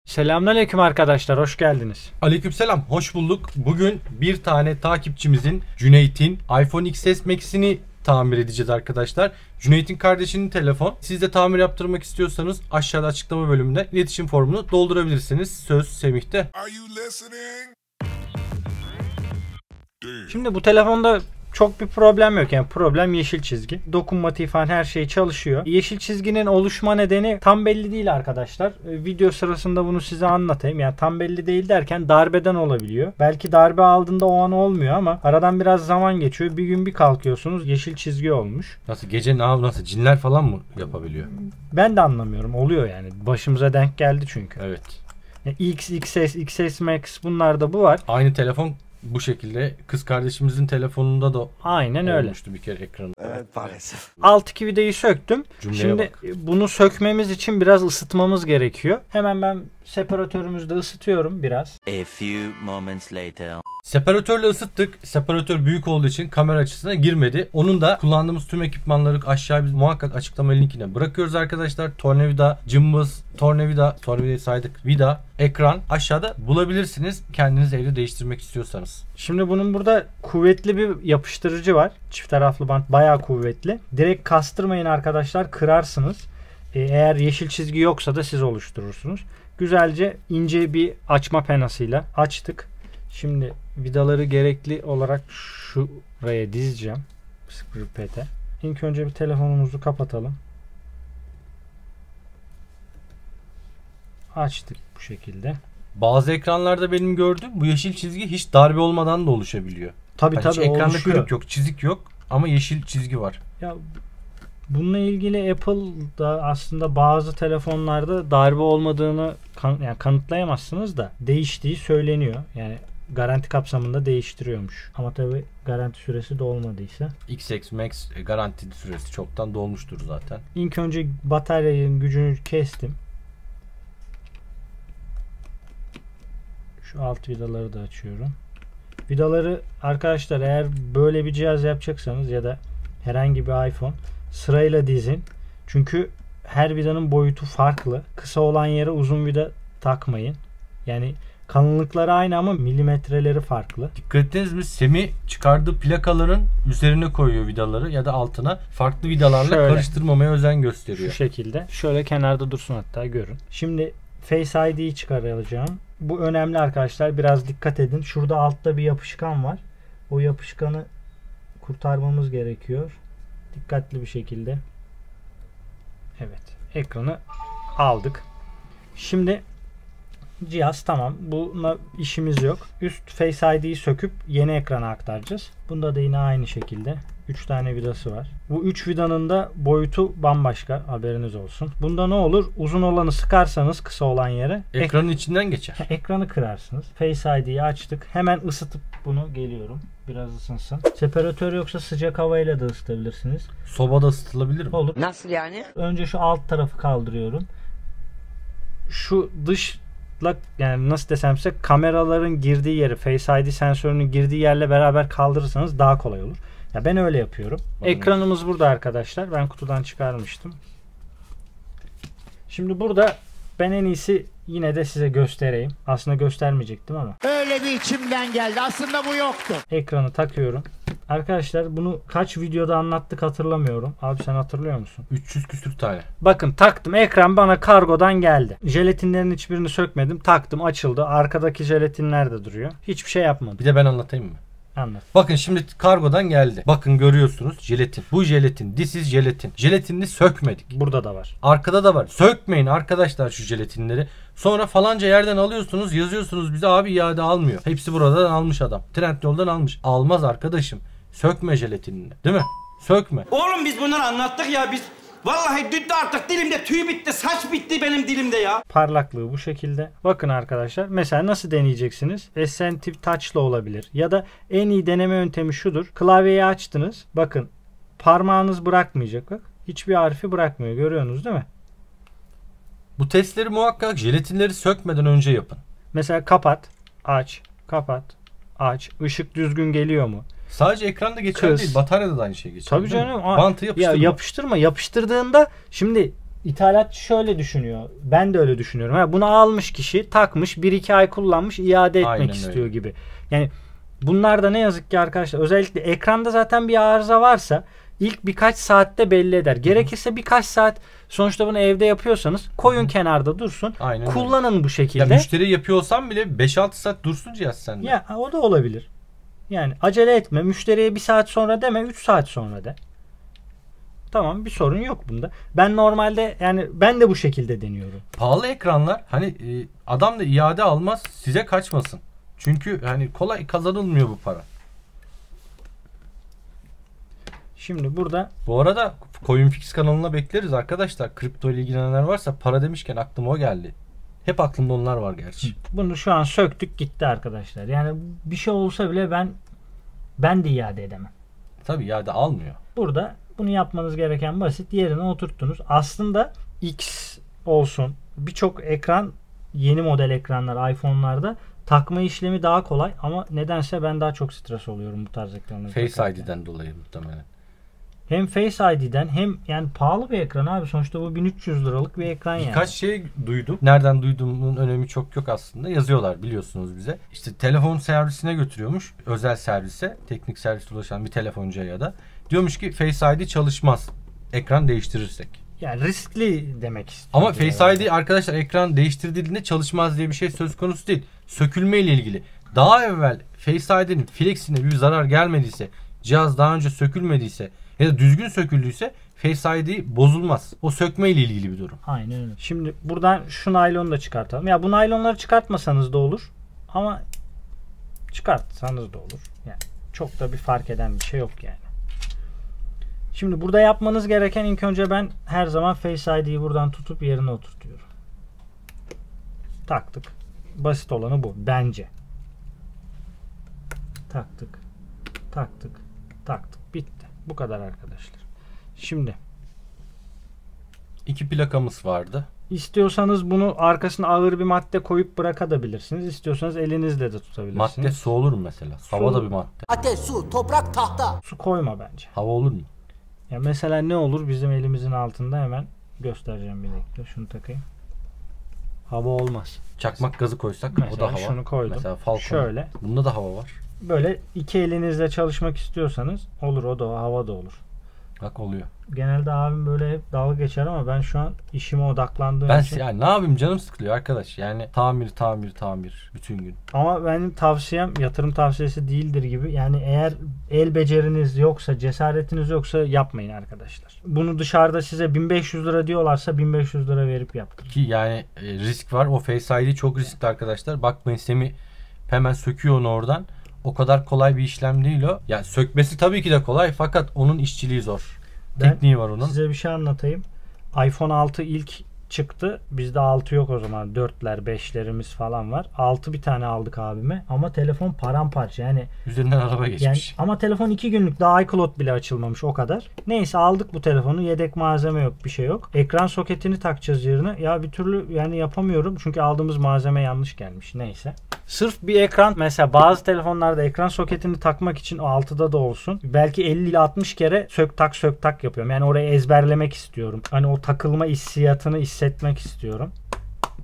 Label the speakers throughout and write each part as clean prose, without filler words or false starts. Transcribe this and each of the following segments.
Speaker 1: Selamünaleyküm arkadaşlar, hoş geldiniz.
Speaker 2: Aleykümselam, hoş bulduk. Bugün bir tane takipçimizin Cüneyt'in iPhone XS Max'ini tamir edeceğiz arkadaşlar. Cüneyt'in kardeşinin telefon. Siz de tamir yaptırmak istiyorsanız aşağıda açıklama bölümünde iletişim formunu doldurabilirsiniz. Söz Semih'te.
Speaker 1: Şimdi bu telefonda çok bir problem yok, yani problem yeşil çizgi. Dokunmatik falan her şey çalışıyor. Yeşil çizginin oluşma nedeni tam belli değil arkadaşlar. Video sırasında bunu size anlatayım. Yani tam belli değil derken darbeden olabiliyor. Belki darbe aldığında o an olmuyor ama aradan biraz zaman geçiyor. Bir gün bir kalkıyorsunuz yeşil çizgi olmuş.
Speaker 2: Nasıl gece nasıl cinler falan mı yapabiliyor?
Speaker 1: Ben de anlamıyorum. Oluyor yani. Başımıza denk geldi çünkü.
Speaker 2: Evet.
Speaker 1: Yani X, XS, XS Max bunlarda bu var.
Speaker 2: Aynı telefon bu şekilde kız kardeşimizin telefonunda da
Speaker 1: aynen öyle
Speaker 2: olmuştu bir kere ekranı.
Speaker 3: Evet maalesef.
Speaker 1: Alt vidayı söktüm.
Speaker 2: Cümleye
Speaker 1: Şimdi
Speaker 2: bak.
Speaker 1: bunu sökmemiz için biraz ısıtmamız gerekiyor. Hemen ben separatörümüzde ısıtıyorum biraz.
Speaker 3: A few moments later.
Speaker 2: Separatörle ısıttık. Separatör büyük olduğu için kamera açısına girmedi. Onun da kullandığımız tüm ekipmanları aşağı biz muhakkak açıklama linkine bırakıyoruz arkadaşlar. Tornavida, cımbız, tornavidayı saydık, vida, ekran aşağıda bulabilirsiniz. Kendiniz evde değiştirmek istiyorsanız.
Speaker 1: Şimdi bunun burada kuvvetli bir yapıştırıcı var. Çift taraflı bant bayağı kuvvetli. Direkt kastırmayın arkadaşlar, kırarsınız. Eğer yeşil çizgi yoksa da siz oluşturursunuz. Güzelce ince bir açma penasıyla açtık. Şimdi vidaları gerekli olarak şuraya dizeceğim. Sıfır pete. İlk önce bir telefonumuzu kapatalım. Açtık bu şekilde.
Speaker 2: Bazı ekranlarda benim gördüğüm bu yeşil çizgi hiç darbe olmadan da oluşabiliyor.
Speaker 1: Tabii
Speaker 2: Hiç ekranda
Speaker 1: oluşuyor.
Speaker 2: kırık yok, çizik yok ama yeşil çizgi var.
Speaker 1: Ya bununla ilgili Apple'da aslında bazı telefonlarda darbe olmadığını yani kanıtlayamazsınız da değiştiği söyleniyor. Yani garanti kapsamında değiştiriyormuş. Ama tabii garanti süresi dolmadıysa.
Speaker 2: XS Max garanti süresi çoktan dolmuştur zaten.
Speaker 1: İlk önce bataryanın gücünü kestim. Şu alt vidaları da açıyorum. Vidaları arkadaşlar eğer böyle bir cihaz yapacaksanız ya da herhangi bir iPhone sırayla dizin. Çünkü her vidanın boyutu farklı. Kısa olan yere uzun vida takmayın. Yani kalınlıkları aynı ama milimetreleri farklı.
Speaker 2: Dikkat ettiniz mi? Semih çıkardığı plakaların üzerine koyuyor vidaları ya da altına. Farklı vidalarla
Speaker 1: Şöyle.
Speaker 2: Karıştırmamaya özen gösteriyor.
Speaker 1: Şu şekilde. Şöyle kenarda dursun hatta görün. Şimdi Face ID'yi çıkaracağım. Bu önemli arkadaşlar. Biraz dikkat edin. Şurada altta bir yapışkan var. O yapışkanı kurtarmamız gerekiyor. Dikkatli bir şekilde. Evet. Ekranı aldık. Şimdi cihaz tamam. Buna işimiz yok. Üst Face ID'yi söküp yeni ekrana aktaracağız. Bunda da yine aynı şekilde 3 tane vidası var. Bu 3 vidanın da boyutu bambaşka. Haberiniz olsun. Bunda ne olur? Uzun olanı sıkarsanız kısa olan yere
Speaker 2: Ekranın içinden geçer.
Speaker 1: ekranı kırarsınız. Face ID'yi açtık. Hemen ısıtıp bunu geliyorum. Biraz ısınsın. Separatör yoksa sıcak havayla da ısıtabilirsiniz.
Speaker 2: Sobada ısıtılabilir mi?
Speaker 1: Olur.
Speaker 4: Nasıl yani?
Speaker 1: Önce şu alt tarafı kaldırıyorum. Şu dışla yani nasıl desem size kameraların girdiği yeri, Face ID sensörünün girdiği yerle beraber kaldırırsanız daha kolay olur. Ya ben öyle yapıyorum. Ekranımız burada arkadaşlar. Ben kutudan çıkarmıştım. Şimdi burada ben en iyisi yine de size göstereyim. Aslında göstermeyecektim ama.
Speaker 4: Öyle bir içimden geldi. Aslında bu yoktu.
Speaker 1: Ekranı takıyorum. Arkadaşlar bunu kaç videoda anlattık hatırlamıyorum. Abi sen hatırlıyor musun?
Speaker 2: 300 küsür tane.
Speaker 1: Bakın taktım. Ekran bana kargodan geldi. Jelatinlerin hiçbirini sökmedim. Taktım, açıldı. Arkadaki jelatinler de duruyor. Hiçbir şey yapmadım.
Speaker 2: Bir de ben anlatayım mı?
Speaker 1: Anlat.
Speaker 2: Bakın şimdi kargodan geldi. Bakın görüyorsunuz jelatin. Bu jelatin. This is jelatin. Jelatinini sökmedik.
Speaker 1: Burada da var.
Speaker 2: Arkada da var. Sökmeyin arkadaşlar şu jelatinleri. Sonra falanca yerden alıyorsunuz, yazıyorsunuz bize abi iade almıyor. Hepsi buradan almış adam. Trendyol'dan almış. Almaz arkadaşım. Sökme jelatinini. Değil mi? Sökme.
Speaker 5: Oğlum biz bunları anlattık ya biz. Vallahi düttü artık dilimde tüy bitti, saç bitti benim dilimde ya.
Speaker 1: Parlaklığı bu şekilde. Bakın arkadaşlar mesela nasıl deneyeceksiniz? Sensitive Touch'la olabilir. Ya da en iyi deneme yöntemi şudur. Klavyeyi açtınız. Bakın parmağınız bırakmayacak. Bak. Hiçbir harfi bırakmıyor. Görüyorsunuz değil mi?
Speaker 2: Bu testleri muhakkak jelatinleri sökmeden önce yapın.
Speaker 1: Mesela kapat, aç, kapat, aç. Işık düzgün geliyor mu?
Speaker 2: Sadece ekranda geçerli
Speaker 1: Kız.
Speaker 2: değil. Bataryada da aynı şey geçerli.
Speaker 1: Tabii
Speaker 2: değil mi?
Speaker 1: canım.
Speaker 2: Bantı yapıştırma.
Speaker 1: Ya yapıştırma. Yapıştırdığında şimdi İthalatçı şöyle düşünüyor. Ben de öyle düşünüyorum. Ha, bunu almış kişi takmış 1-2 ay kullanmış iade etmek
Speaker 2: Aynen
Speaker 1: istiyor
Speaker 2: öyle.
Speaker 1: gibi. Yani bunlar da ne yazık ki arkadaşlar özellikle ekranda zaten bir arıza varsa ilk birkaç saatte belli eder. Gerekirse birkaç saat sonuçta bunu evde yapıyorsanız koyun kenarda dursun.
Speaker 2: Aynen öyle.
Speaker 1: Kullanın bu şekilde.
Speaker 2: Ya müşteri yapıyor olsam bile 5-6 saat dursun cihaz sende.
Speaker 1: Ya o da olabilir. Yani acele etme. Müşteriye 1 saat sonra deme 3 saat sonra de. Tamam bir sorun yok bunda. Ben normalde yani ben de bu şekilde deniyorum.
Speaker 2: Pahalı ekranlar hani adam da iade almaz size kaçmasın. Çünkü hani kolay kazanılmıyor bu para.
Speaker 1: Şimdi burada
Speaker 2: Bu arada CoinFix kanalına bekleriz arkadaşlar. Kripto ile ilgilenenler varsa para demişken aklıma o geldi. Hep aklımda onlar var gerçi.
Speaker 1: bunu şu an söktük gitti arkadaşlar. Yani bir şey olsa bile ben de iade edemem.
Speaker 2: Tabii iade almıyor.
Speaker 1: Burada bunu yapmanız gereken basit. Yerine oturttunuz. Aslında X olsun birçok ekran yeni model ekranlar iPhone'larda takma işlemi daha kolay ama nedense ben daha çok stres oluyorum bu tarz ekranları.
Speaker 2: Face
Speaker 1: takarken.
Speaker 2: ID'den dolayı muhtemelen.
Speaker 1: Hem Face ID'den hem yani pahalı bir ekran abi. Sonuçta bu 1300 liralık bir ekran yani.
Speaker 2: Birkaç şey duydum. Nereden duyduğumun önemi çok yok aslında. Yazıyorlar biliyorsunuz bize. İşte telefon servisine götürüyormuş. Özel servise. Teknik servise ulaşan bir telefoncuya ya da. Diyormuş ki Face ID çalışmaz. Ekran değiştirirsek.
Speaker 1: Yani riskli demek istiyorum.
Speaker 2: Ama Face ID arkadaşlar ekran değiştirdiğinde çalışmaz diye bir şey söz konusu değil. Sökülme ile ilgili. Daha evvel Face ID'nin flexine bir zarar gelmediyse, cihaz daha önce sökülmediyse ya da düzgün söküldüyse Face ID bozulmaz. O sökme ile ilgili bir durum.
Speaker 1: Aynen öyle. Şimdi buradan şu naylonu da çıkartalım. Ya bu naylonları çıkartmasanız da olur. Ama çıkartsanız da olur. Yani çok da bir fark eden bir şey yok yani. Şimdi burada yapmanız gereken ilk önce ben her zaman Face ID'yi buradan tutup yerine oturtuyorum. Taktık. Basit olanı bu bence. Taktık. Taktık. Taktık. Bitti. Bu kadar arkadaşlar. Şimdi
Speaker 2: 2 plakamız vardı.
Speaker 1: İstiyorsanız bunu arkasına ağır bir madde koyup bırakabilirsiniz. İstiyorsanız elinizle de tutabilirsiniz.
Speaker 2: Madde su olur mu mesela? Hava da bir madde.
Speaker 4: Ateş, su, toprak, tahta.
Speaker 1: Su koyma bence.
Speaker 2: Hava olur mu?
Speaker 1: Ya mesela ne olur bizim elimizin altında hemen göstereceğim bir dakika. Şunu takayım. Hava olmaz.
Speaker 2: Çakmak gazı koysak
Speaker 1: Mesela
Speaker 2: o da hava.
Speaker 1: şunu koydum.
Speaker 2: Mesela Falcon.
Speaker 1: Şöyle.
Speaker 2: Bunda da hava var.
Speaker 1: Böyle iki elinizle çalışmak istiyorsanız olur o da hava da olur.
Speaker 2: Bak oluyor.
Speaker 1: Genelde abim böyle hep dalga geçer ama ben şu an işime odaklandığım
Speaker 2: Ben
Speaker 1: için.
Speaker 2: yani ne yapayım canım sıkılıyor arkadaş. Yani tamir bütün gün.
Speaker 1: Ama benim tavsiyem yatırım tavsiyesi değildir gibi. Yani eğer el beceriniz yoksa, cesaretiniz yoksa yapmayın arkadaşlar. Bunu dışarıda size 1500 lira diyorlarsa 1500 lira verip yaptırın.
Speaker 2: Ki yani risk var. O Face ID çok riskli arkadaşlar. Bakmayın Semih hemen söküyor onu oradan. O kadar kolay bir işlem değil o. Yani sökmesi tabii ki de kolay fakat onun işçiliği zor. Tekniği var onun.
Speaker 1: Size bir şey anlatayım. iPhone 6 ilk çıktı. Bizde 6 yok o zaman. 4'ler, 5'lerimiz falan var. 6 bir tane aldık abime. Ama telefon paramparça. Yani
Speaker 2: Üzerinden araba geçmiş.
Speaker 1: yani ama telefon 2 günlük. Daha iCloud bile açılmamış o kadar. Neyse aldık bu telefonu. Yedek malzeme yok. Bir şey yok. Ekran soketini takacağız yerine. Ya bir türlü yani yapamıyorum. Çünkü aldığımız malzeme yanlış gelmiş. Neyse. Sırf bir ekran mesela bazı telefonlarda ekran soketini takmak için o 6'da da olsun. Belki 50 ile 60 kere sök tak yapıyorum. Yani orayı ezberlemek istiyorum. Hani o takılma hissiyatını hissetmek istiyorum.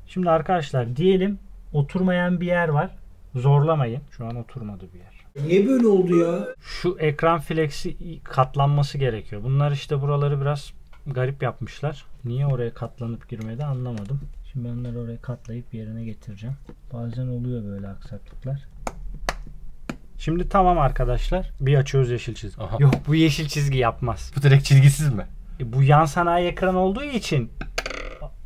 Speaker 1: Şimdi arkadaşlar diyelim oturmayan bir yer var. Zorlamayın. Şu an oturmadı bir yer.
Speaker 6: Niye böyle oldu ya?
Speaker 1: Şu ekran flexi katlanması gerekiyor. Bunlar işte buraları biraz garip yapmışlar. Niye oraya katlanıp girmedi anlamadım. Şimdi ben onları oraya katlayıp yerine getireceğim. Bazen oluyor böyle aksaklıklar. Şimdi tamam arkadaşlar. Bir açıyoruz yeşil çizgi.
Speaker 2: Aha.
Speaker 1: Yok bu yeşil çizgi yapmaz.
Speaker 2: Bu direkt çizgisiz mi?
Speaker 1: Bu yan sanayi ekran olduğu için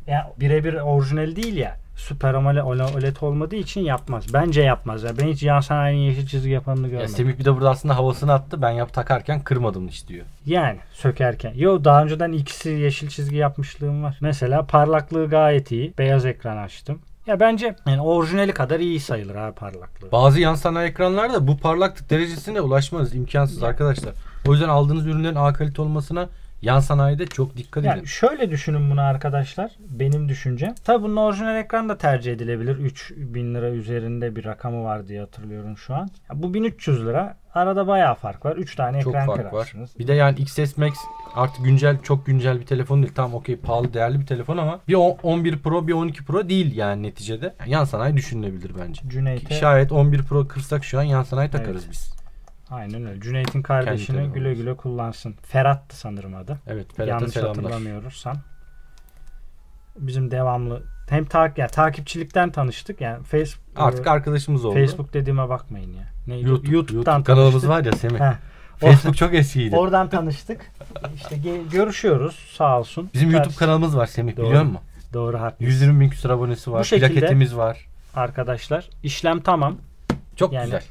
Speaker 1: ya birebir orijinal değil ya. Süper AMOLED olmadığı için yapmaz. Bence yapmaz. Ya ben hiç yan sanayinin yeşil çizgi yapanını
Speaker 2: Ya
Speaker 1: görmedim.
Speaker 2: Semih bir de burada aslında havasını attı. Ben takarken kırmadım hiç diyor.
Speaker 1: Yani sökerken. Yo daha önceden ikisi yeşil çizgi yapmışlığım var. Mesela parlaklığı gayet iyi. Beyaz ekran açtım. Ya bence yani orijinali kadar iyi sayılır abi parlaklığı.
Speaker 2: Bazı yan sanayi ekranlarda bu parlaklık derecesine ulaşmanız imkansız arkadaşlar. O yüzden aldığınız ürünlerin A kalite olmasına Yan sanayide çok dikkat edin.
Speaker 1: Yani şöyle düşünün bunu arkadaşlar. Benim düşüncem. Tabi bunun orijinal ekran da tercih edilebilir. 3000 lira üzerinde bir rakamı var diye hatırlıyorum şu an. Bu 1300 lira. Arada bayağı fark var. 3 tane
Speaker 2: Çok
Speaker 1: ekran
Speaker 2: fark var.
Speaker 1: kırarsınız.
Speaker 2: Bir de yani XS Max artık çok güncel bir telefon değil. Tamam okey, pahalı değerli bir telefon ama bir 11 Pro bir 12 Pro değil yani neticede. Yani yan sanayi düşünülebilir bence.
Speaker 1: Cüneyt'e
Speaker 2: Şayet 11 Pro kırsak şu an yan sanayi takarız
Speaker 1: Evet.
Speaker 2: biz.
Speaker 1: aynen öyle. Cüneyt'in kardeşini
Speaker 2: Kendi
Speaker 1: güle
Speaker 2: telefonumuz.
Speaker 1: güle kullansın. Ferhat'tı sanırım adı.
Speaker 2: Evet, Ferhat'a
Speaker 1: Yanlış
Speaker 2: selamlar.
Speaker 1: hatırlamıyorsam. Bizim devamlı hem takipçilikten tanıştık. Yani
Speaker 2: Artık arkadaşımız oldu.
Speaker 1: Facebook dediğime bakmayın ya. Neydi?
Speaker 2: YouTube
Speaker 1: YouTube'dan
Speaker 2: kanalımız
Speaker 1: tanıştık.
Speaker 2: var ya Semih.
Speaker 1: Heh.
Speaker 2: Facebook çok eskiydi.
Speaker 1: Oradan tanıştık. İşte görüşüyoruz sağ olsun.
Speaker 2: Bizim YouTube
Speaker 1: Ters-
Speaker 2: kanalımız var Semih,
Speaker 1: Doğru.
Speaker 2: biliyor musun?
Speaker 1: Doğru haklısın.
Speaker 2: 120 bin küsur abonesi var.
Speaker 1: Bu şekilde-
Speaker 2: Plaketimiz var.
Speaker 1: Arkadaşlar işlem tamam.
Speaker 2: Çok
Speaker 1: Yani-
Speaker 2: güzel.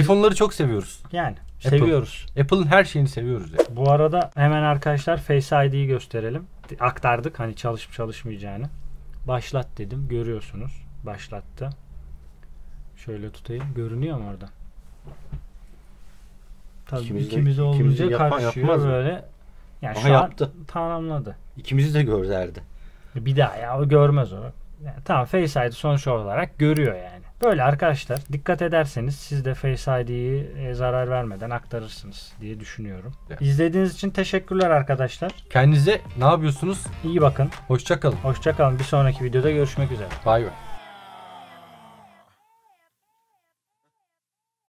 Speaker 2: iPhone'ları çok seviyoruz.
Speaker 1: Yani
Speaker 2: Apple.
Speaker 1: seviyoruz.
Speaker 2: Apple'ın her şeyini seviyoruz ya.
Speaker 1: Bu arada hemen arkadaşlar Face ID'yi gösterelim. Aktardık hani çalışıp çalışmayacağını. Başlat dedim. Görüyorsunuz. Başlattı. Şöyle tutayım. Görünüyor mu orada? Tabii ikimiz olunca
Speaker 6: yapan
Speaker 1: karışıyor
Speaker 6: yapmaz mı?
Speaker 1: böyle. Yani
Speaker 6: Aha,
Speaker 1: şu
Speaker 6: yaptı.
Speaker 1: an tamamladı.
Speaker 6: İkimizi de gördü.
Speaker 1: Bir daha ya o görmez o. Yani tamam Face ID sonuç olarak görüyor yani. Böyle arkadaşlar dikkat ederseniz siz de Face ID'yi zarar vermeden aktarırsınız diye düşünüyorum.
Speaker 2: Evet.
Speaker 1: İzlediğiniz için teşekkürler arkadaşlar.
Speaker 2: Kendinize ne yapıyorsunuz?
Speaker 1: İyi bakın.
Speaker 2: Hoşça kalın.
Speaker 1: Hoşça kalın. Bir sonraki videoda görüşmek üzere.
Speaker 2: Bay bay.